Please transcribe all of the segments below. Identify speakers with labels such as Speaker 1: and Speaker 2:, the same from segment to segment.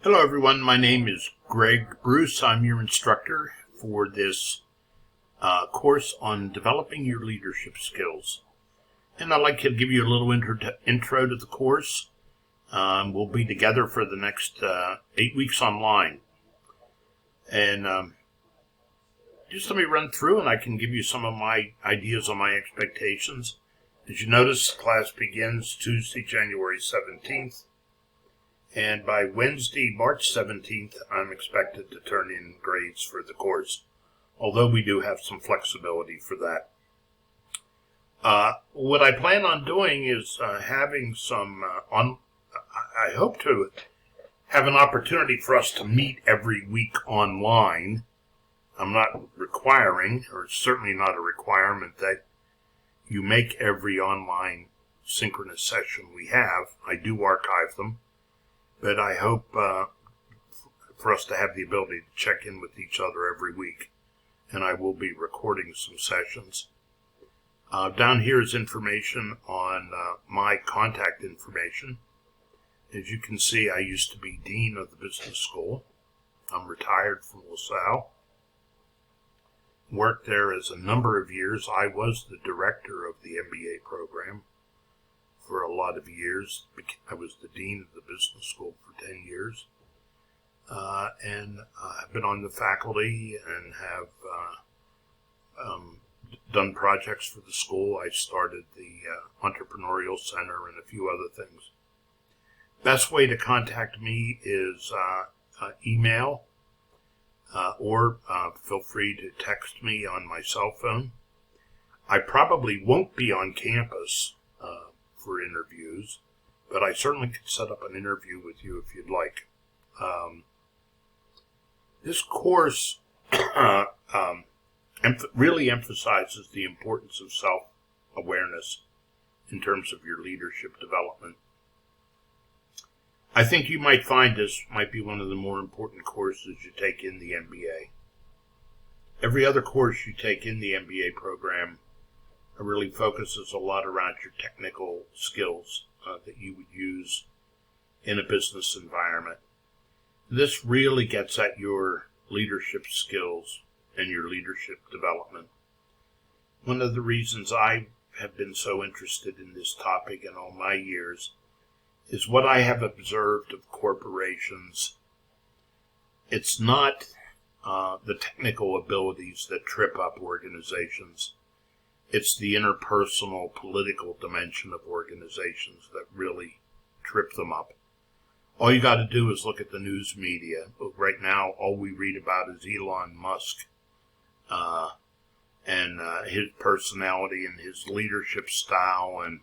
Speaker 1: Hello everyone, my name is Greg Bruce. I'm your instructor for this course on developing your leadership skills. And I'd like to give you a little intro to the course. We'll be together for the next 8 weeks online. And just let me run through and I can give you some of my ideas on my expectations. As you notice, the class begins Tuesday, January 17th. And by Wednesday, March 17th, I'm expected to turn in grades for the course, although we do have some flexibility for that. What I plan on doing is having some, I hope to have an opportunity for us to meet every week online. I'm not requiring, or certainly not a requirement, that you make every online synchronous session we have. I do archive them. But I hope for us to have the ability to check in with each other every week. And I will be recording some sessions. Down here is information on my contact information. As you can see, I used to be Dean of the Business School. I'm retired from LaSalle. Worked there as a number of years. I was the director of the MBA program for a lot of years. I was the dean of the business school for 10 years. And I've been on the faculty and have done projects for the school. I started the Entrepreneurial Center and a few other things. Best way to contact me is email or feel free to text me on my cell phone. I probably won't be on campus for interviews, but I certainly could set up an interview with you if you'd like. This course really emphasizes the importance of self-awareness in terms of your leadership development. I think you might find this might be one of the more important courses you take in the MBA. Every other course you take in the MBA program really focuses a lot around your technical skills that you would use in a business environment. This really gets at your leadership skills and your leadership development. One of the reasons I have been so interested in this topic in all my years is what I have observed of corporations. It's not the technical abilities that trip up organizations. It's the interpersonal, political dimension of organizations that really trip them up. All you got to do is look at the news media. Right now, all we read about is Elon Musk and his personality and his leadership style and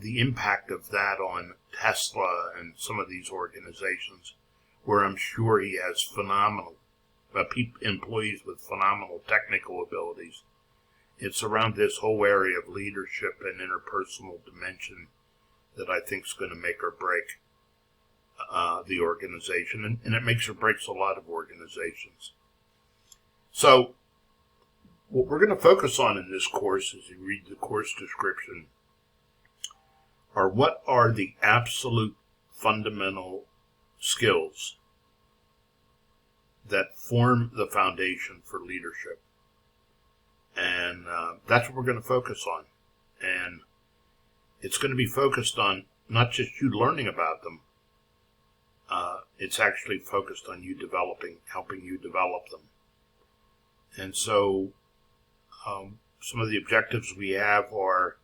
Speaker 1: the impact of that on Tesla and some of these organizations, where I'm sure he has phenomenal employees with phenomenal technical abilities. It's around this whole area of leadership and interpersonal dimension that I think is going to make or break the organization, and it makes or breaks a lot of organizations. So what we're going to focus on in this course, as you read the course description, are what are the absolute fundamental skills that form the foundation for leadership. And that's what we're going to focus on. And it's going to be focused on not just you learning about them. It's actually focused on you helping you develop them. And so some of the objectives we have are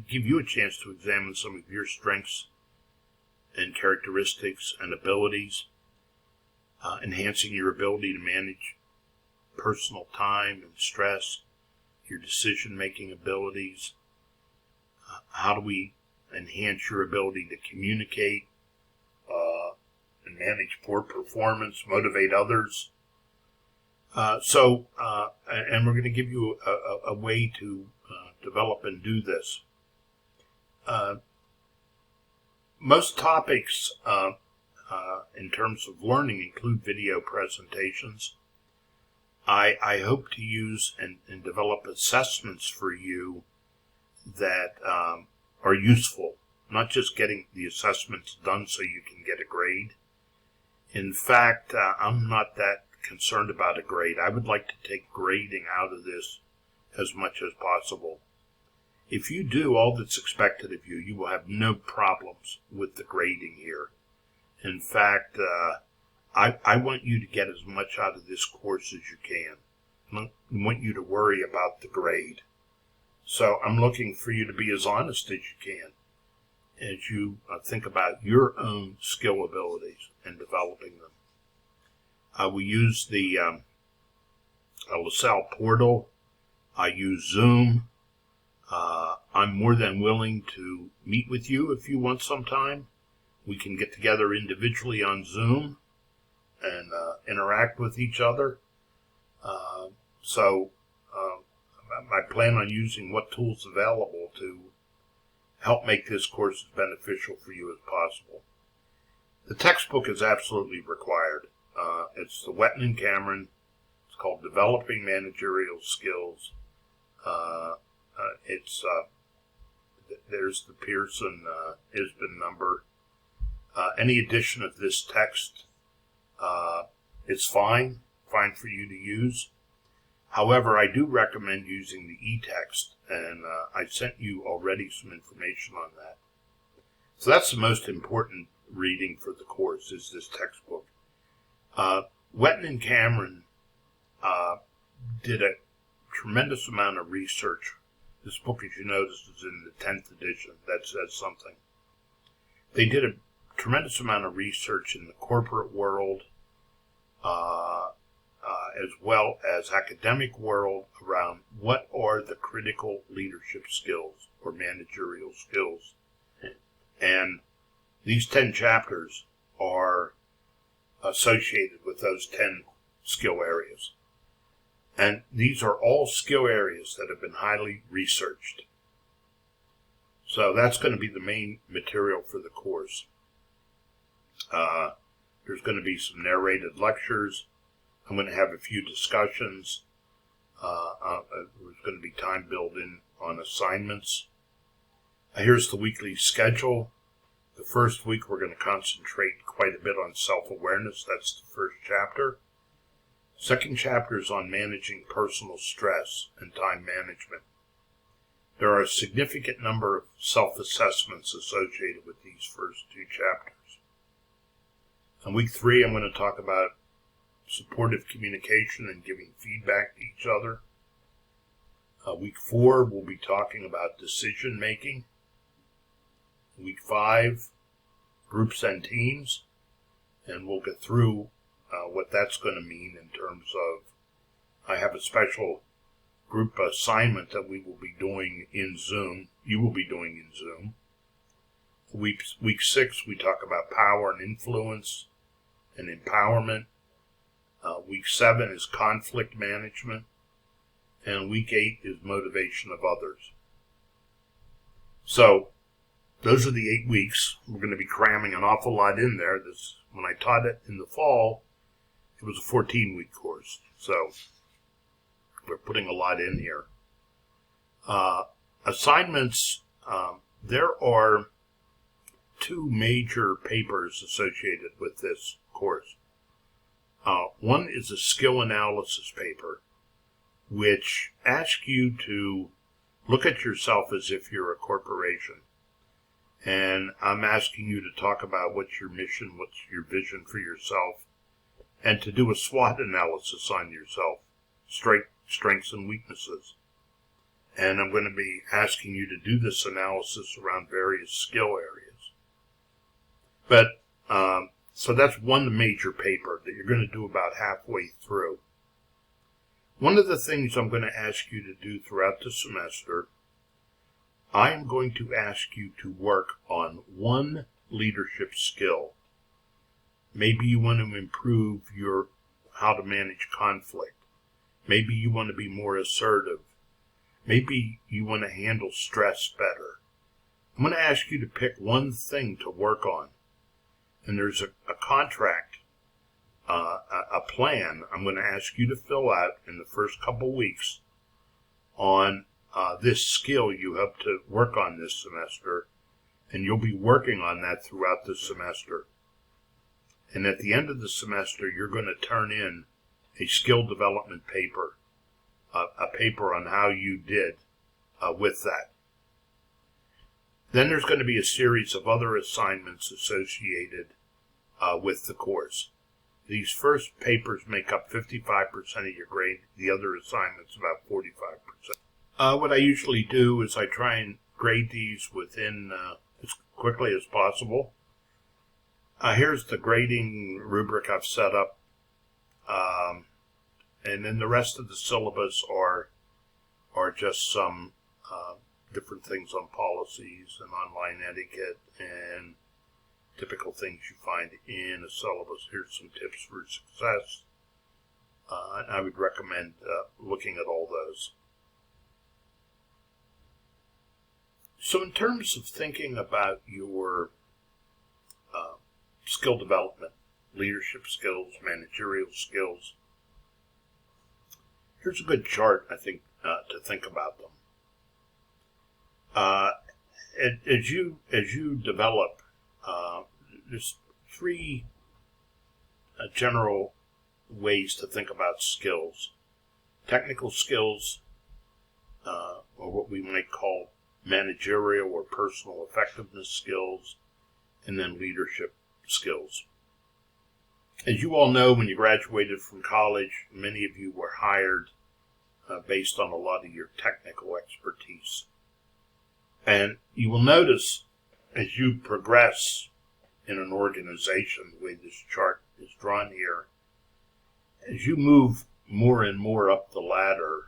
Speaker 1: give you a chance to examine some of your strengths and characteristics and abilities, enhancing your ability to manage personal time and stress, your decision-making abilities. How do we enhance your ability to communicate and manage poor performance, motivate others? And we're going to give you a way to develop and do this. Most topics in terms of learning include video presentations. I hope to use and develop assessments for you that are useful not just getting the assessments done so you can get a grade. In fact, I'm not that concerned about a grade. I would like to take grading out of this as much as possible. If you do all that's expected of you, you will have no problems with the grading here. In fact, I want you to get as much out of this course as you can. I don't want you to worry about the grade. So I'm looking for you to be as honest as you can as you think about your own skill abilities and developing them. We use the LaSalle portal. I use Zoom. I'm more than willing to meet with you if you want some time. We can get together individually on Zoom and interact with each other. So I plan on using what tools available to help make this course as beneficial for you as possible. The textbook is absolutely required. It's the Wetton and Cameron. It's called Developing Managerial Skills. There's the Pearson ISBN number. Any addition of this text is fine for you to use. However, I do recommend using the e-text, and I sent you already some information on that. So that's the most important reading for the course, is this textbook. Wetton and Cameron did a tremendous amount of research. This book, as you notice, is in the 10th edition. That says something. They did a tremendous amount of research in the corporate world, as well as academic world, around what are the critical leadership skills or managerial skills. And these 10 chapters are associated with those 10 skill areas. And these are all skill areas that have been highly researched. So that's going to be the main material for the course. There's going to be some narrated lectures. I'm going to have a few discussions. There's going to be time built in on assignments. Here's the weekly schedule. The first week we're going to concentrate quite a bit on self-awareness. That's the first chapter. Second chapter is on managing personal stress and time management. There are a significant number of self-assessments associated with these first two chapters. On week 3, I'm going to talk about supportive communication and giving feedback to each other. Week 4, we'll be talking about decision making. Week 5, groups and teams, and we'll get through what that's going to mean in terms of, I have a special group assignment that we will be doing in Zoom. You will be doing in Zoom. Week 6, we talk about power and influence and empowerment. Week 7 is conflict management. And week 8 is motivation of others. So, those are the 8 weeks. We're going to be cramming an awful lot in there. When I taught it in the fall, it was a 14-week course. So, we're putting a lot in here. Assignments, there are 2 major papers associated with this course. One is a skill analysis paper, which asks you to look at yourself as if you're a corporation. And I'm asking you to talk about what's your mission, what's your vision for yourself, and to do a SWOT analysis on yourself, strengths and weaknesses. And I'm going to be asking you to do this analysis around various skill areas. But, so that's one major paper that you're going to do about halfway through. One of the things I'm going to ask you to do throughout the semester, I am going to ask you to work on one leadership skill. Maybe you want to improve how to manage conflict. Maybe you want to be more assertive. Maybe you want to handle stress better. I'm going to ask you to pick one thing to work on. And there's a contract, a plan I'm going to ask you to fill out in the first couple weeks on this skill you have to work on this semester. And you'll be working on that throughout the semester. And at the end of the semester, you're going to turn in a skill development paper, a paper on how you did with that. Then there's going to be a series of other assignments associated with the course. These first papers make up 55% of your grade. The other assignments about 45%. What I usually do is I try and grade these within as quickly as possible. Here's the grading rubric I've set up. And then the rest of the syllabus are just some different things on policies and online etiquette and typical things you find in a syllabus. Here's some tips for success. And I would recommend looking at all those. So in terms of thinking about your skill development, leadership skills, managerial skills, here's a good chart, I think, to think about them. As you develop, there's three general ways to think about skills. Technical skills, or what we might call managerial or personal effectiveness skills, and then leadership skills. As you all know, when you graduated from college, many of you were hired based on a lot of your technical expertise. And you will notice as you progress in an organization, the way this chart is drawn here, as you move more and more up the ladder,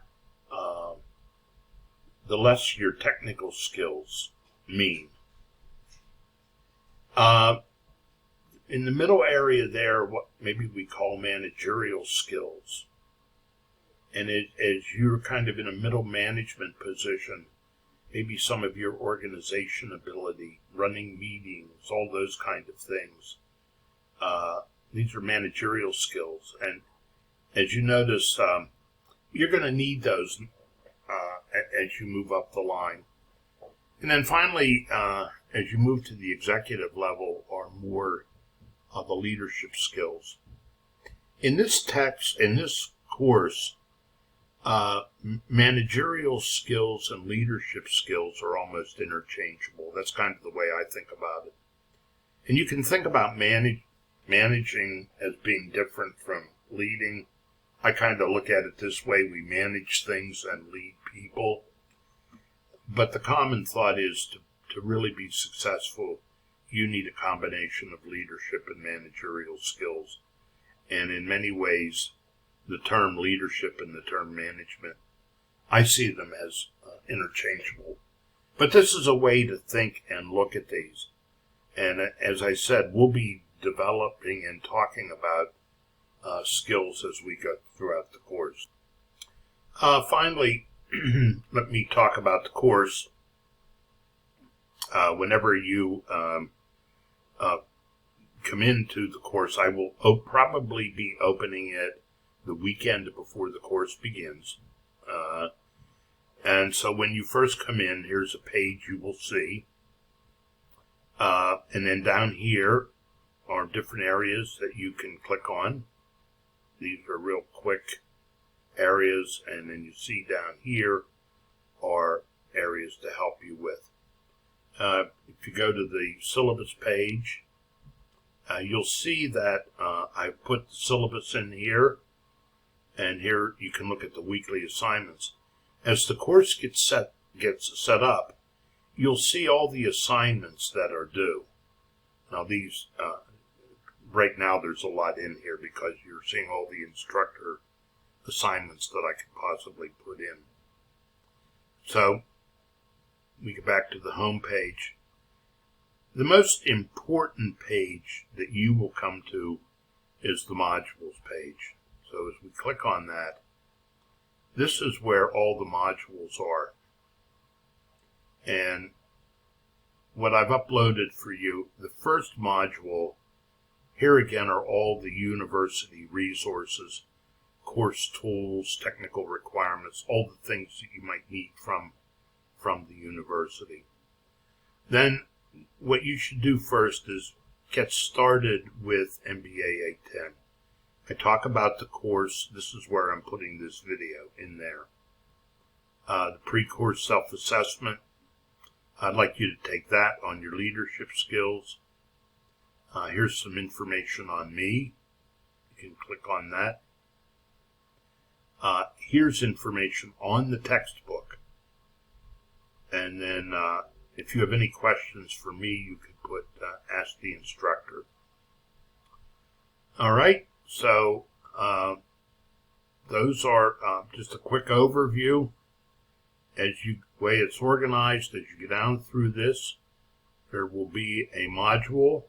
Speaker 1: the less your technical skills mean. In the middle area there, what maybe we call managerial skills. And as you're kind of in a middle management position, maybe some of your organization ability, running meetings, all those kind of things. These are managerial skills. And as you notice, you're going to need those as you move up the line. And then finally, as you move to the executive level, are more of the leadership skills. In this text, in this course, managerial skills and leadership skills are almost interchangeable. That's kind of the way I think about it. And you can think about managing as being different from leading. I kind of look at it this way: we manage things and lead people. But the common thought is to really be successful, you need a combination of leadership and managerial skills. And in many ways, the term leadership and the term management, I see them as interchangeable. But this is a way to think and look at these. And as I said, we'll be developing and talking about skills as we go throughout the course. Finally, let me talk about the course. Whenever you come into the course, I will probably be opening it the weekend before the course begins. And so when you first come in, here's a page you will see. And then down here are different areas that you can click on. These are real quick areas, and then you see down here are areas to help you with. If you go to the syllabus page, you'll see that I've put the syllabus in here, and here you can look at the weekly assignments. As the course gets set up, you'll see all the assignments that are due. Now these, right now there's a lot in here because you're seeing all the instructor assignments that I could possibly put in. So we go back to the home page. The most important page that you will come to is the modules page. So as we click on that, this is where all the modules are. And what I've uploaded for you, the first module, here again are all the university resources, course tools, technical requirements, all the things that you might need from the university. Then what you should do first is get started with MBA 810. I talk about the course. This is where I'm putting this video in there. The pre-course self-assessment. I'd like you to take that on your leadership skills. Here's some information on me. You can click on that. Here's information on the textbook. And then if you have any questions for me, you can put ask the instructor. All right, so those are just a quick overview. As you way it's organized, as you go down through this, there will be a module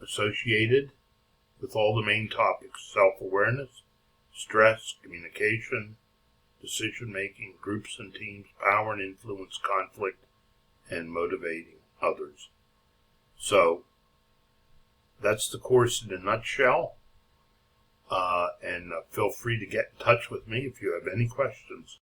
Speaker 1: associated with all the main topics: self-awareness, stress, communication, decision-making, groups and teams, power and influence, conflict, and motivating others. So that's the course in a nutshell. And feel free to get in touch with me if you have any questions.